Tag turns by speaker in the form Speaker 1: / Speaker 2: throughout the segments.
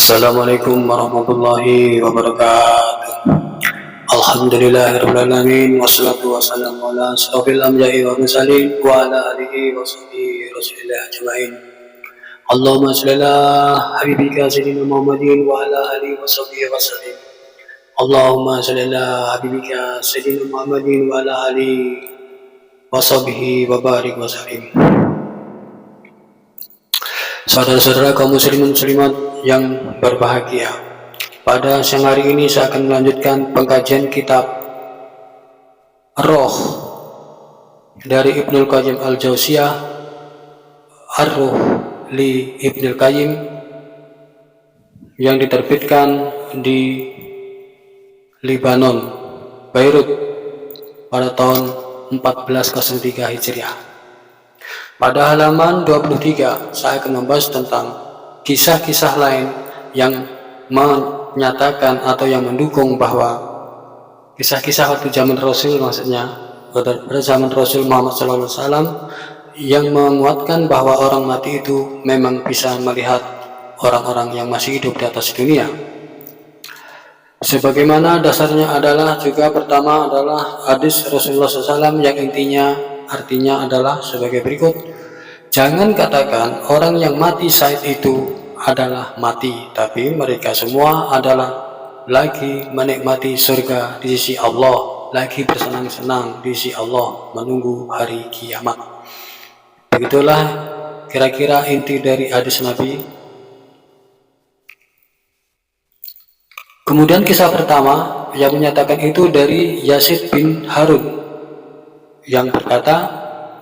Speaker 1: Assalamualaikum warahmatullahi wabarakatuh. Alhamdulillahirabbil alamin wassalatu wassalamu ala asyrofil anbiya'i wa mursalin wa ala alihi wa sahbihi rasulillah ajmain. Allahumma shalli ala habibika sayyidina Muhammadin wa ala alihi wa sahbihi wa sallim. Allahumma shalli ala habibika sayyidina Muhammadin wa ala alihi wa sahbihi wa barik wa sallim. Saudara-saudara kaum muslimin muslimat yang berbahagia, pada siang hari ini saya akan melanjutkan pengkajian kitab Ar-Ruh dari Ibnul Qayyim Al-Jauziyah, Ar-Ruh li Ibnul Qayyim, yang diterbitkan di Lebanon, Beirut pada tahun 1403 Hijriah. Pada halaman 23 saya akan membahas tentang kisah-kisah lain yang menyatakan atau yang mendukung bahwa kisah-kisah waktu zaman Rasul, maksudnya pada zaman Rasul Muhammad SAW, yang menguatkan bahwa orang mati itu memang bisa melihat orang-orang yang masih hidup di atas dunia. Sebagaimana dasarnya adalah juga pertama adalah hadis Rasulullah SAW yang artinya adalah sebagai berikut: jangan katakan orang yang mati syahid itu adalah mati, tapi mereka semua adalah lagi menikmati surga di sisi Allah, lagi bersenang-senang di sisi Allah, menunggu hari kiamat. Begitulah kira-kira inti dari hadis Nabi. Kemudian kisah pertama yang menyatakan itu dari Yazid bin Harun yang berkata,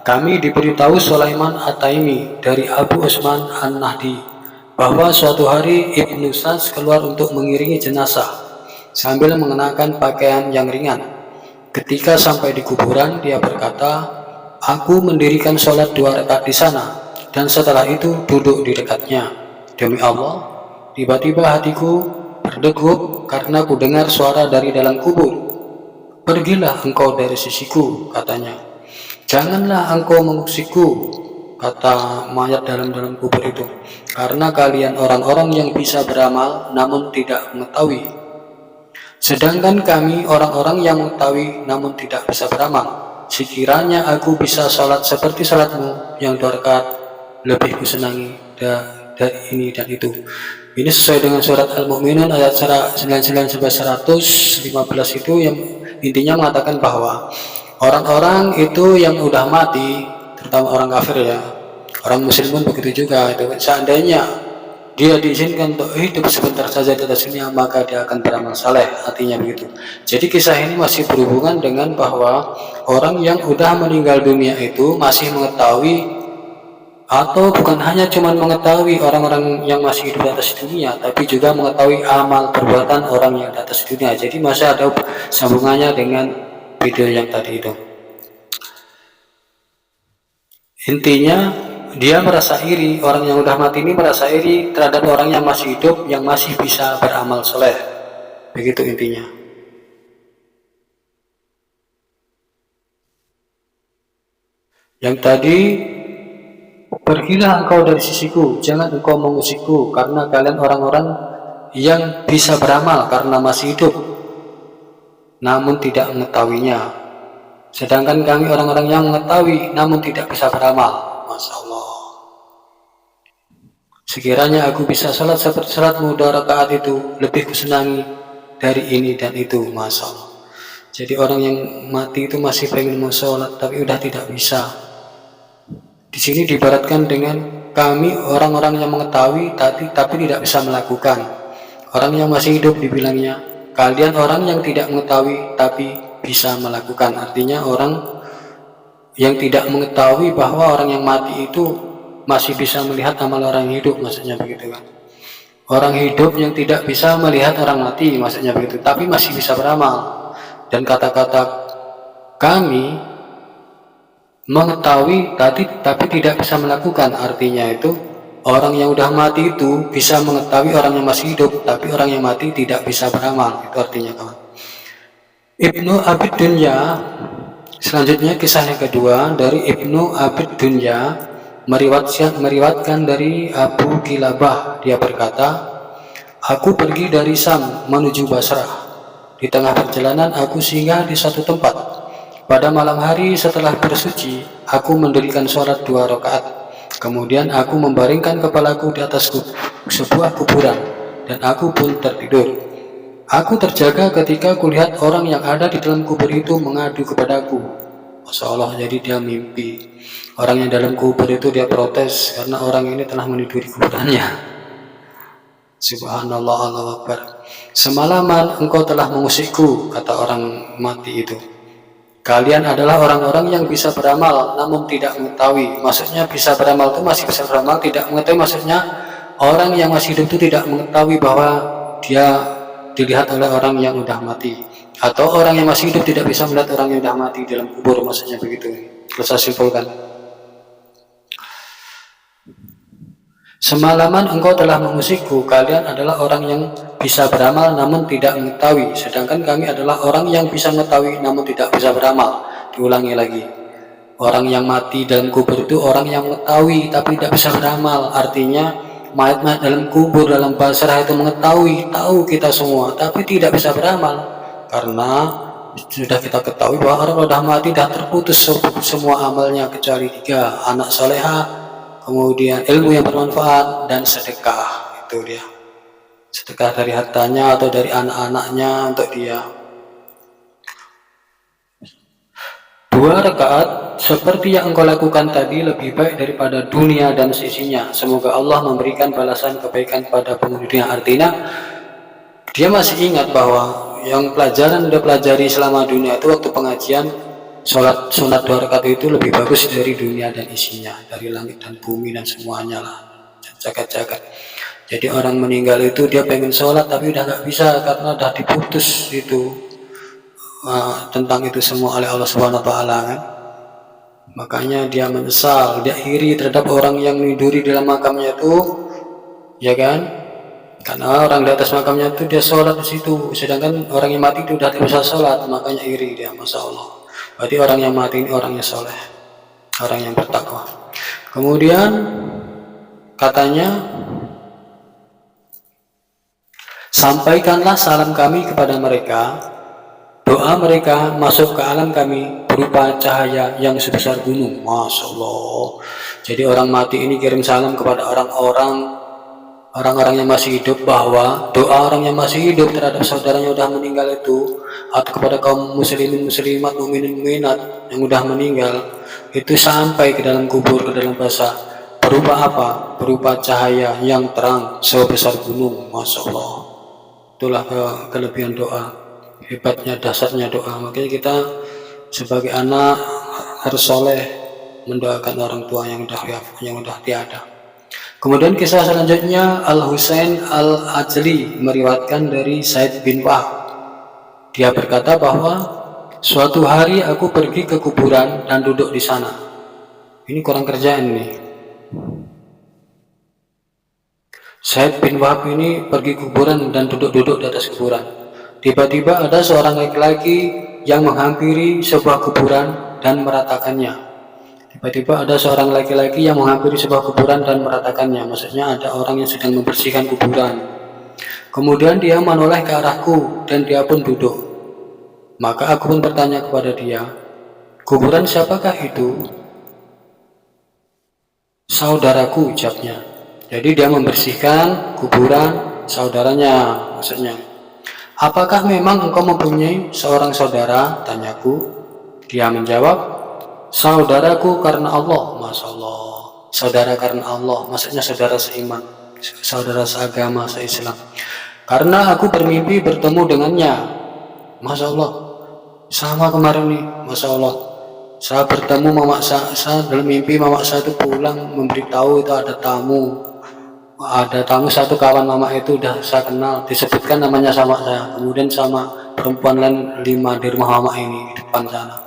Speaker 1: kami diberitahu Sulaiman At-Taimi dari Abu Usman An-Nahdi bahwa suatu hari Ibnu Sa'd keluar untuk mengiringi jenazah sambil mengenakan pakaian yang ringan. Ketika sampai di kuburan, dia berkata, aku mendirikan sholat 2 rakaat di sana dan setelah itu duduk di dekatnya. Demi Allah, tiba-tiba hatiku berdegup karena ku dengar suara dari dalam kubur. Pergilah engkau dari sisiku, katanya. Janganlah engkau mengusikku, kata mayat dalam kubur itu, karena kalian orang-orang yang bisa beramal namun tidak mengetahui. Sedangkan kami orang-orang yang mengetahui namun tidak bisa beramal. Sekiranya aku bisa sholat seperti sholatmu yang 2 rakaat, lebih kusenangi dari ini dan itu. Ini sesuai dengan surat Al-Mu'minun ayat 99-115 itu, yang intinya mengatakan bahwa orang-orang itu yang udah mati, terutama orang kafir ya, orang muslim pun begitu juga, itu seandainya dia diizinkan untuk hidup sebentar saja di atas dunia, maka dia akan beramal saleh, artinya begitu. Jadi kisah ini masih berhubungan dengan bahwa orang yang udah meninggal dunia itu masih mengetahui, atau bukan hanya cuma mengetahui orang-orang yang masih hidup di atas dunia, tapi juga mengetahui amal perbuatan orang yang di atas dunia. Jadi masih ada sambungannya dengan video yang tadi itu. Intinya dia merasa iri, orang yang udah mati ini merasa iri terhadap orang yang masih hidup, yang masih bisa beramal soleh. Begitu intinya. Yang tadi, pergilah engkau dari sisiku, jangan engkau mengusikku, karena kalian orang-orang yang bisa beramal karena masih hidup namun tidak mengetahuinya. Sedangkan kami orang-orang yang mengetahui namun tidak bisa beramal. Masya Allah. Sekiranya aku bisa salat seperti salatmu 2 rakaat itu, lebih kusenangi dari ini dan itu. Masya Allah. Jadi orang yang mati itu masih pengen mau sholat tapi udah tidak bisa. Di sini diibaratkan dengan kami orang-orang yang mengetahui tapi tidak bisa melakukan. Orang yang masih hidup dibilangnya, kalian orang yang tidak mengetahui tapi bisa melakukan. Artinya orang yang tidak mengetahui bahwa orang yang mati itu masih bisa melihat amal orang yang hidup, maksudnya begitu kan. Orang hidup yang tidak bisa melihat orang mati, maksudnya begitu, tapi masih bisa beramal. Dan kata-kata kami mengetahui tapi tidak bisa melakukan, artinya itu orang yang udah mati itu bisa mengetahui orang yang masih hidup, tapi orang yang mati tidak bisa beramal. Itu artinya kawan. Ibnu Abid Dunya, selanjutnya kisah yang kedua dari Ibnu Abid Dunya, meriwayatkan dari Abu Kilabah, dia berkata, Aku pergi dari Sam menuju Basrah. Di tengah perjalanan aku singgah di satu tempat. Pada malam hari setelah bersuci, aku mendirikan sholat 2 rakaat. Kemudian aku membaringkan kepalaku di atas sebuah kuburan, dan aku pun tertidur. Aku terjaga ketika kulihat orang yang ada di dalam kubur itu mengadu kepadaku. Masya Allah, jadi dia mimpi. Orang yang dalam kubur itu dia protes karena orang ini telah meniduri kuburannya. Subhanallah, Allah Akbar. Semalaman engkau telah mengusikku, kata orang mati itu. Kalian adalah orang-orang yang bisa beramal namun tidak mengetahui. Maksudnya bisa beramal itu masih bisa beramal, tidak mengetahui maksudnya orang yang masih hidup itu tidak mengetahui bahwa dia dilihat oleh orang yang udah mati. Atau orang yang masih hidup tidak bisa melihat orang yang udah mati dalam kubur, maksudnya begitu. Kalau saya simpulkan. Semalaman engkau telah mengusikku, kalian adalah orang yang bisa beramal namun tidak mengetahui, sedangkan kami adalah orang yang bisa mengetahui namun tidak bisa beramal. Diulangi lagi. Orang yang mati dalam kubur itu orang yang mengetahui tapi tidak bisa beramal. Artinya mayat-mayat dalam kubur, dalam basrah itu mengetahui, tahu kita semua, tapi tidak bisa beramal. Karena sudah kita ketahui bahwa orang sudah mati, sudah terputus semua amalnya kecuali 3, anak solehah, kemudian ilmu yang bermanfaat, dan sedekah. Itu dia, sedekah dari hartanya atau dari anak-anaknya untuk dia. 2 rakaat seperti yang engkau lakukan tadi lebih baik daripada dunia dan sisinya. Semoga Allah memberikan balasan kebaikan pada penghuninya. Artinya dia masih ingat bahwa yang pelajaran udah pelajari selama dunia itu waktu pengajian sholat sunat 2 rakaat itu lebih bagus dari dunia dan isinya, dari langit dan bumi dan semuanya lah, jagat-jagat. Jadi orang meninggal itu dia pengen sholat tapi udah nggak bisa karena udah diputus itu tentang itu semua oleh Allah Subhanahu Wa Taala kan. Makanya dia menyesal, dia iri terhadap orang yang niduri dalam makamnya itu, ya kan? Karena orang di atas makamnya itu dia sholat di situ, sedangkan orang yang mati itu udah tidak bisa sholat, makanya iri dia, masya Allah. Berarti orang yang mati ini orangnya soleh, orang yang bertakwa. Kemudian katanya, sampaikanlah salam kami kepada mereka, doa mereka masuk ke alam kami berupa cahaya yang sebesar gunung. Masya Allah. Jadi orang mati ini kirim salam kepada orang-orang yang masih hidup bahwa doa orang yang masih hidup terhadap saudaranya yang sudah meninggal itu, atau kepada kaum muslimin muslimat, mukminin mukminat yang sudah meninggal itu sampai ke dalam kubur, ke dalam basah, berupa apa? Berupa cahaya yang terang sebesar gunung. Masya Allah. Itulah kelebihan doa, hebatnya, dasarnya doa. Makanya kita sebagai anak harus soleh mendoakan orang tua yang sudah tiada. Kemudian kisah selanjutnya, Al-Husain Al-Ajli meriwayatkan dari Said bin Wahab. Dia berkata bahwa suatu hari aku pergi ke kuburan dan duduk di sana. Ini kurang kerjaan nih. Said bin Wahab ini pergi kuburan dan duduk-duduk di atas kuburan. Tiba-tiba ada seorang laki-laki yang menghampiri sebuah kuburan dan meratakannya. Tiba-tiba ada seorang laki-laki yang menghampiri sebuah kuburan dan meratakannya. Maksudnya ada orang yang sedang membersihkan kuburan. Kemudian dia menoleh ke arahku dan dia pun duduk. Maka aku pun bertanya kepada dia, kuburan siapakah itu? Saudaraku, ucapnya. Jadi dia membersihkan kuburan saudaranya, maksudnya. Apakah memang engkau mempunyai seorang saudara? Tanyaku. Dia menjawab, saudaraku karena Allah. Masya Allah. Saudara karena Allah, maksudnya saudara seiman, saudara seagama, se-Islam. Karena aku bermimpi bertemu dengannya. Masya Allah. Sama kemarin nih, Masya Allah. Saya bertemu mama saya dalam mimpi. Mama saya itu pulang memberitahu itu ada tamu. Ada tamu, satu kawan mama itu udah saya kenal, disebutkan namanya sama saya. Kemudian sama perempuan lain 5 di rumah mama ini, di depan sana.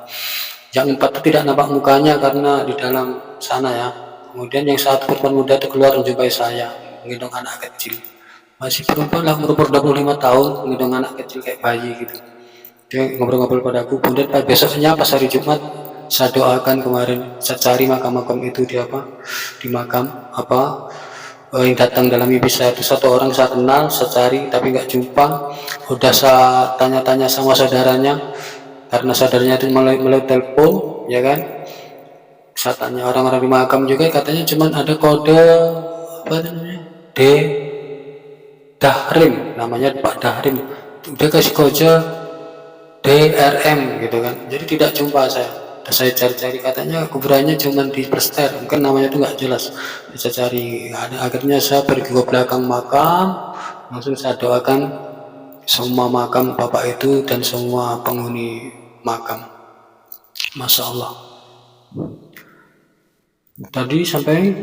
Speaker 1: Yang 4 itu tidak nampak mukanya karena di dalam sana ya. Kemudian yang 1 perempuan muda itu keluar menjumpai saya, menggendong anak kecil. Masih perempuan lah, umur 25 tahun, menggendong anak kecil kayak bayi gitu. Dia ngobrol-ngobrol padaku. Kemudian besoknya pas hari Jumat, saya doakan kemarin, saya cari makam-makam itu di makam yang datang dalam mimpi saya itu satu orang saya kenal, saya cari tapi nggak jumpa. Udah saya tanya-tanya sama saudaranya, karena saudaranya itu melalui telepon, ya kan. Saya tanya orang-orang di makam juga, katanya cuman ada kode apa namanya, D Dahrim, namanya Pak Dahrim. Udah kasih kode DRM gitu kan. Jadi tidak jumpa saya. Saya cari-cari, katanya kuburannya cuma di Plester, mungkin namanya itu nggak jelas. Saya cari, akhirnya saya pergi ke belakang makam, langsung saya doakan semua makam bapak itu dan semua penghuni makam. Masya Allah. Tadi sampai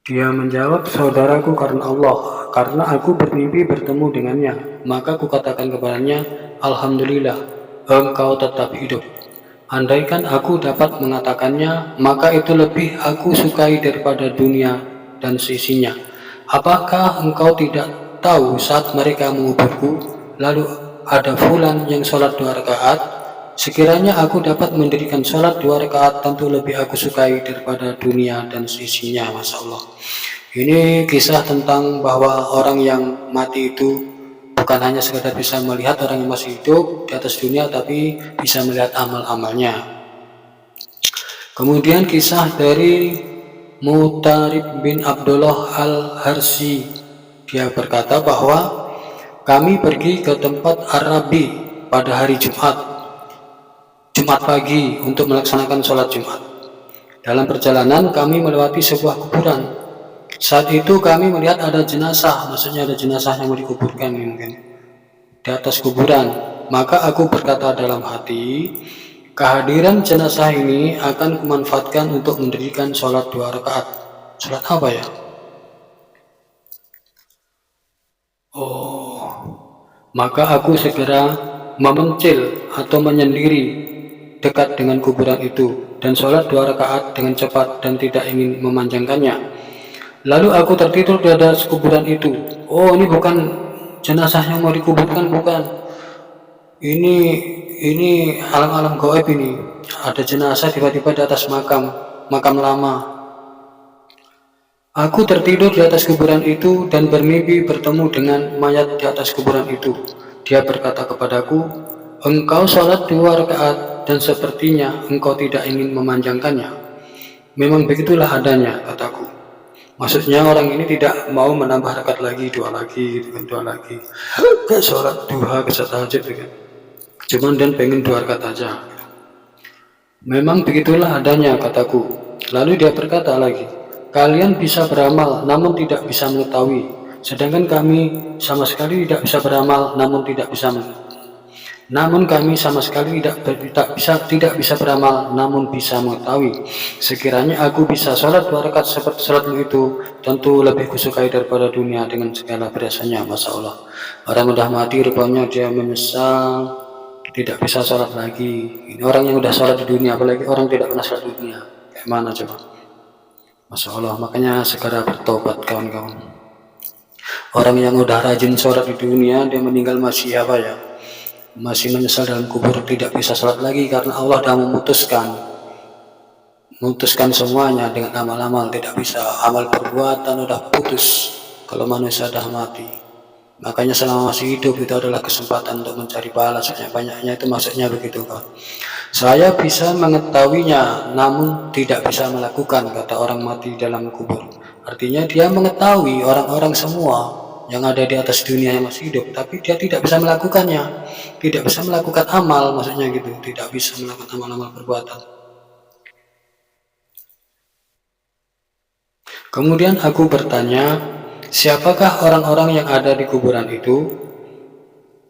Speaker 1: dia menjawab, saudaraku karena Allah, karena aku bermimpi bertemu dengannya, maka kukatakan kepadanya, Alhamdulillah, engkau tetap hidup. Andaikan aku dapat mengatakannya, maka itu lebih aku sukai daripada dunia dan sisinya. Apakah engkau tidak tahu saat mereka menguburku, lalu ada fulan yang sholat 2 rakaat? Sekiranya aku dapat mendirikan sholat 2 rakaat, tentu lebih aku sukai daripada dunia dan sisinya. Masya Allah. Ini kisah tentang bahwa orang yang mati itu bukan hanya sekedar bisa melihat orang yang masih hidup di atas dunia, tapi bisa melihat amal-amalnya. Kemudian kisah dari Mutarib bin Abdullah Al-Harsi, dia berkata bahwa kami pergi ke tempat Arabi pada hari Jumat pagi untuk melaksanakan sholat Jumat. Dalam perjalanan kami melewati sebuah kuburan. Saat itu kami melihat ada jenazah, maksudnya ada jenazah yang mau dikuburkan mungkin di atas kuburan. Maka aku berkata dalam hati, kehadiran jenazah ini akan kumanfaatkan untuk mendirikan sholat 2 rakaat. Sholat apa ya? Maka aku segera memencil atau menyendiri dekat dengan kuburan itu dan sholat 2 rakaat dengan cepat dan tidak ingin memanjangkannya. Lalu aku tertidur di atas kuburan itu. Oh, ini bukan jenazah yang mau dikuburkan, bukan. Ini alam-alam gaib ini. Ada jenazah tiba-tiba di atas makam lama. Aku tertidur di atas kuburan itu dan bermimpi bertemu dengan mayat di atas kuburan itu. Dia berkata kepadaku, engkau sholat 2 rakaat dan sepertinya engkau tidak ingin memanjangkannya. Memang begitulah adanya, kataku. Maksudnya orang ini tidak mau menambah rakaat lagi, 2 lagi, gitu kan, 2 lagi. Ke sholat duha, ke tahajud, gitu kan. Cuman dan pengen 2 rakaat aja. Memang begitulah adanya, kataku. Lalu dia berkata lagi, kalian bisa beramal, namun tidak bisa mengetahui. Sedangkan kami sama sekali tidak bisa beramal, namun kami sama sekali tidak bisa beramal, namun bisa mengetahui. Sekiranya aku bisa sholat 2 rakaat seperti sholatmu itu, tentu lebih kusukai daripada dunia dengan segala berasanya. Masya Allah. Orang udah mati rupanya dia menyesal, tidak bisa sholat lagi. Ini orang yang udah sholat di dunia, apalagi orang tidak pernah sholat di dunia. Kayak mana coba? Masya Allah. Makanya segera bertobat kawan-kawan. Orang yang udah rajin sholat di dunia, dia meninggal masih apa ya? Masih menyesal dalam kubur, tidak bisa sholat lagi karena Allah sudah memutuskan semuanya dengan amal-amal. Tidak bisa, amal perbuatan sudah putus kalau manusia sudah mati. Makanya selama masih hidup itu adalah kesempatan untuk mencari pahala sebanyak-banyaknya, itu maksudnya begitu kan. Saya bisa mengetahuinya namun tidak bisa melakukan, kata orang mati dalam kubur. Artinya dia mengetahui orang-orang semua yang ada di atas dunia yang masih hidup, tapi dia tidak bisa melakukannya, tidak bisa melakukan amal, maksudnya gitu, tidak bisa melakukan amal-amal perbuatan. Kemudian aku bertanya, siapakah orang-orang yang ada di kuburan itu?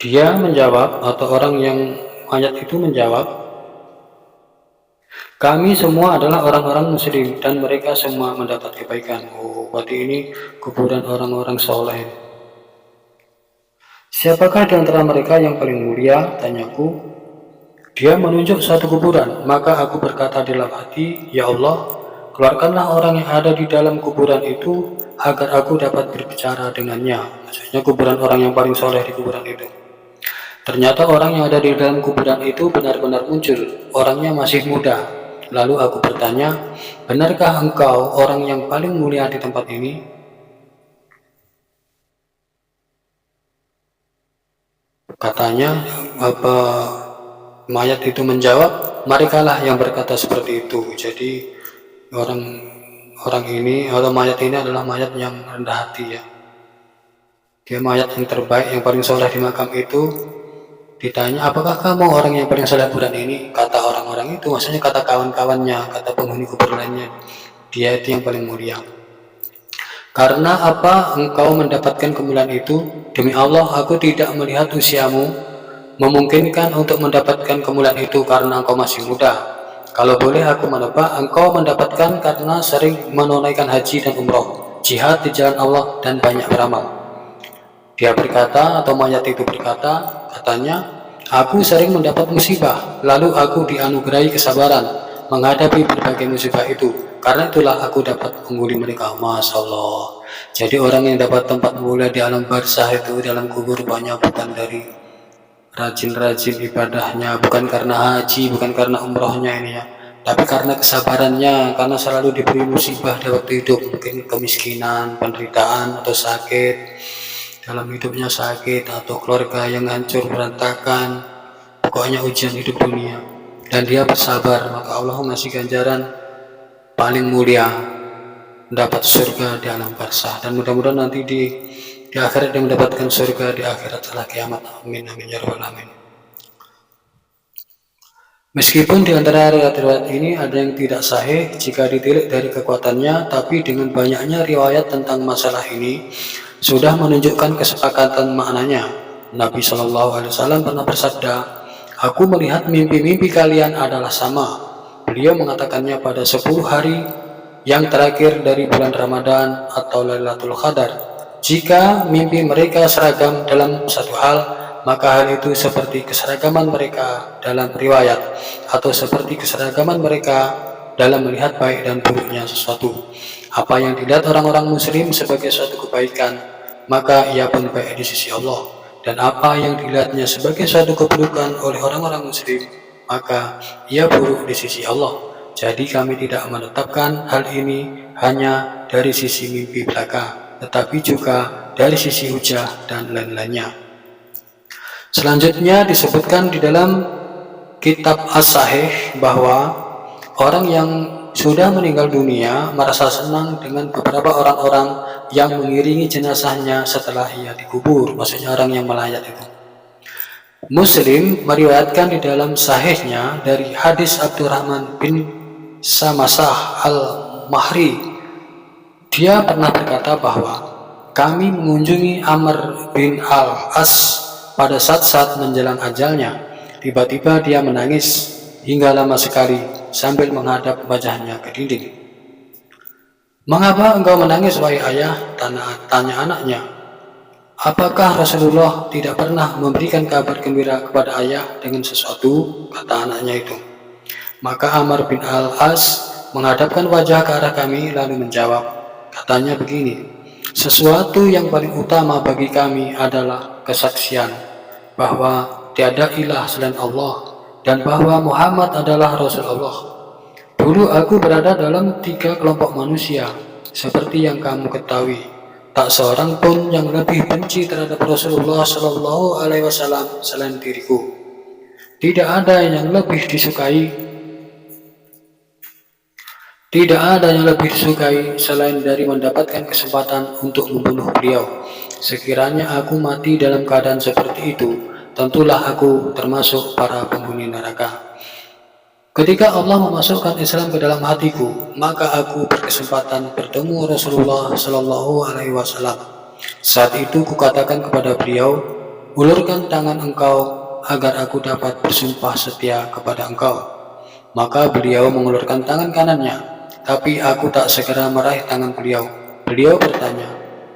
Speaker 1: Dia menjawab, atau orang yang mayat itu menjawab, kami semua adalah orang-orang muslim dan mereka semua mendapat kebaikan. Oh, berarti ini kuburan orang-orang soleh. Siapakah di antara mereka yang paling mulia? Tanyaku. Dia menunjuk satu kuburan. Maka aku berkata dalam hati, ya Allah, keluarkanlah orang yang ada di dalam kuburan itu agar aku dapat berbicara dengannya. Maksudnya kuburan orang yang paling soleh di kuburan itu. Ternyata orang yang ada di dalam kuburan itu benar-benar muncul. Orangnya masih muda. Lalu aku bertanya, benarkah engkau orang yang paling mulia di tempat ini? Katanya, mayat itu menjawab, merekalah yang berkata seperti itu. Jadi orang ini atau mayat ini adalah mayat yang rendah hati ya. Dia mayat yang terbaik, yang paling soleh di makam itu. Ditanya, apakah kamu orang yang paling soleh bulan ini? Kata orang-orang itu, maksudnya kata kawan-kawannya, kata penghuni kubur lainnya, dia itu yang paling mulia. Karena apa engkau mendapatkan kemuliaan itu? Demi Allah, aku tidak melihat usiamu memungkinkan untuk mendapatkan kemuliaan itu karena engkau masih muda. Kalau boleh aku menebak, engkau mendapatkan karena sering menunaikan haji dan umroh, jihad di jalan Allah, dan banyak beramal. Dia berkata, atau mayat itu berkata, katanya, aku sering mendapat musibah, lalu aku dianugerahi kesabaran menghadapi berbagai musibah itu. Karena itulah aku dapat mengguli mereka. Masya Allah. Jadi orang yang dapat tempat mulia di alam barzah itu, dalam kubur, banyak bukan dari rajin-rajin ibadahnya, bukan karena haji, bukan karena umrohnya ini ya, tapi karena kesabarannya, karena selalu diberi musibah di waktu hidup, mungkin kemiskinan, penderitaan, atau sakit. Dalam hidupnya sakit atau keluarga yang hancur berantakan, pokoknya ujian hidup dunia, dan dia bersabar, maka Allah ngasih ganjaran paling mulia, mendapat surga di alam barzah. Dan mudah-mudahan nanti di akhirat dia mendapatkan surga di akhirat setelah kiamat. Amin amin ya rabbal alamin. Meskipun di antara riwayat-riwayat ini ada yang tidak sahih jika ditilik dari kekuatannya, tapi dengan banyaknya riwayat tentang masalah ini sudah menunjukkan kesepakatan maknanya. Nabi SAW pernah bersabda, aku melihat mimpi-mimpi kalian adalah sama. Beliau mengatakannya pada 10 hari yang terakhir dari bulan Ramadan atau Lailatul Qadar. Jika mimpi mereka seragam dalam satu hal, maka hal itu seperti keseragaman mereka dalam riwayat, atau seperti keseragaman mereka dalam melihat baik dan buruknya sesuatu. Apa yang dilihat orang-orang muslim sebagai suatu kebaikan, maka ia pun baik di sisi Allah, dan apa yang dilihatnya sebagai suatu keburukan oleh orang-orang muslim, maka ia buruk di sisi Allah. Jadi kami tidak menetapkan hal ini hanya dari sisi mimpi belaka, tetapi juga dari sisi hujah dan lain-lainnya. Selanjutnya disebutkan di dalam kitab As-Sahih bahwa orang yang sudah meninggal dunia merasa senang dengan beberapa orang-orang yang mengiringi jenazahnya setelah ia dikubur, maksudnya orang yang melayat itu. Muslim meriwayatkan di dalam sahihnya dari hadis Abdurrahman bin Samasah al-Mahri. Dia pernah berkata bahwa kami mengunjungi Amr bin al-As pada saat-saat menjelang ajalnya. Tiba-tiba dia menangis hingga lama sekali sambil menghadap wajahnya ke dinding. Mengapa engkau menangis, wahai ayah? Tanya anaknya. Apakah Rasulullah tidak pernah memberikan kabar gembira kepada ayah dengan sesuatu? Kata anaknya itu. Maka Amr bin al-As menghadapkan wajah ke arah kami lalu menjawab. Katanya begini, sesuatu yang paling utama bagi kami adalah kesaksian bahwa tiada ilah selain Allah dan bahwa Muhammad adalah Rasulullah. Dulu aku berada dalam 3 kelompok manusia, seperti yang kamu ketahui. Tak seorang pun yang lebih benci terhadap Rasulullah Shallallahu Alaihi Wasallam selain diriku. Tidak ada yang lebih disukai selain dari mendapatkan kesempatan untuk membunuh beliau. Sekiranya aku mati dalam keadaan seperti itu, tentulah aku termasuk para penghuni neraka. Ketika Allah memasukkan Islam ke dalam hatiku, maka aku berkesempatan bertemu Rasulullah Shallallahu Alaihi Wasallam. Saat itu kukatakan kepada beliau, ulurkan tangan engkau agar aku dapat bersumpah setia kepada engkau. Maka beliau mengulurkan tangan kanannya, tapi aku tak segera meraih tangan beliau. Beliau bertanya,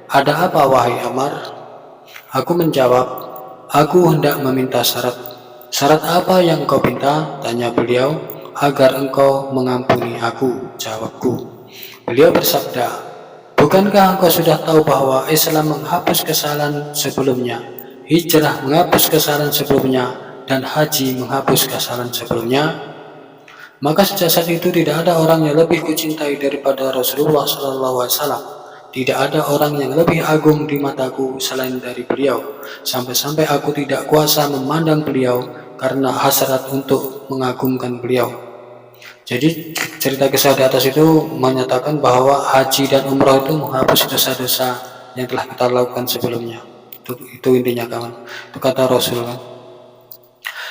Speaker 1: ada apa wahai Amar? Aku menjawab, aku hendak meminta syarat. Syarat apa yang kau minta? Tanya beliau. Agar engkau mengampuni aku, jawabku. Beliau bersabda, bukankah engkau sudah tahu bahwa Islam menghapus kesalahan sebelumnya, hijrah menghapus kesalahan sebelumnya, dan haji menghapus kesalahan sebelumnya? Maka sejak saat itu tidak ada orang yang lebih kucintai daripada Rasulullah SAW. Tidak ada orang yang lebih agung di mataku selain dari beliau. Sampai-sampai aku tidak kuasa memandang beliau karena hasrat untuk mengagumkan beliau. Jadi cerita kisah di atas itu menyatakan bahwa haji dan umrah itu menghapus dosa-dosa yang telah kita lakukan sebelumnya. Itu intinya kawan. Itu kata Rasul kan.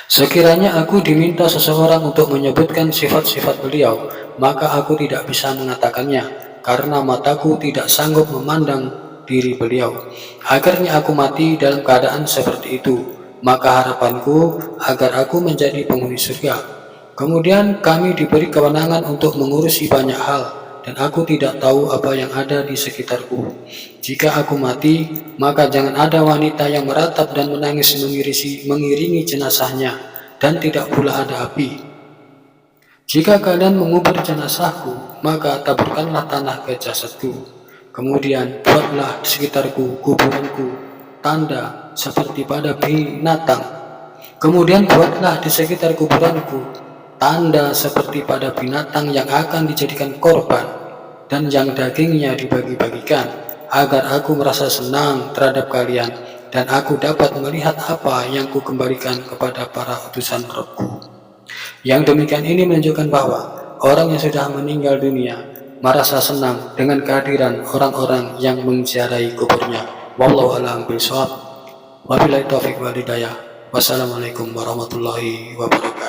Speaker 1: Sekiranya aku diminta seseorang untuk menyebutkan sifat-sifat beliau, maka aku tidak bisa mengatakannya, karena mataku tidak sanggup memandang diri beliau. Akhirnya aku mati dalam keadaan seperti itu, maka harapanku agar aku menjadi penghuni surga. Kemudian kami diberi kewenangan untuk mengurusi banyak hal, dan aku tidak tahu apa yang ada di sekitarku. Jika aku mati, maka jangan ada wanita yang meratap dan menangis mengiringi jenazahnya, dan tidak pula ada api. Jika kalian mengubur jenazahku, maka taburkanlah tanah ke jasadku. Kemudian buatlah di sekitarku kuburanku tanda seperti pada binatang. Kemudian buatlah di sekitar kuburanku tanda seperti pada binatang yang akan dijadikan korban dan yang dagingnya dibagi-bagikan, agar aku merasa senang terhadap kalian dan aku dapat melihat apa yang kukembalikan kepada para utusan Rabbku. Yang demikian ini menunjukkan bahwa orang yang sudah meninggal dunia merasa senang dengan kehadiran orang-orang yang menziarahi kuburnya. Wallahu a'lam bishawab. Wabillahi taufiq wal hidayah. Wassalamualaikum warahmatullahi wabarakatuh.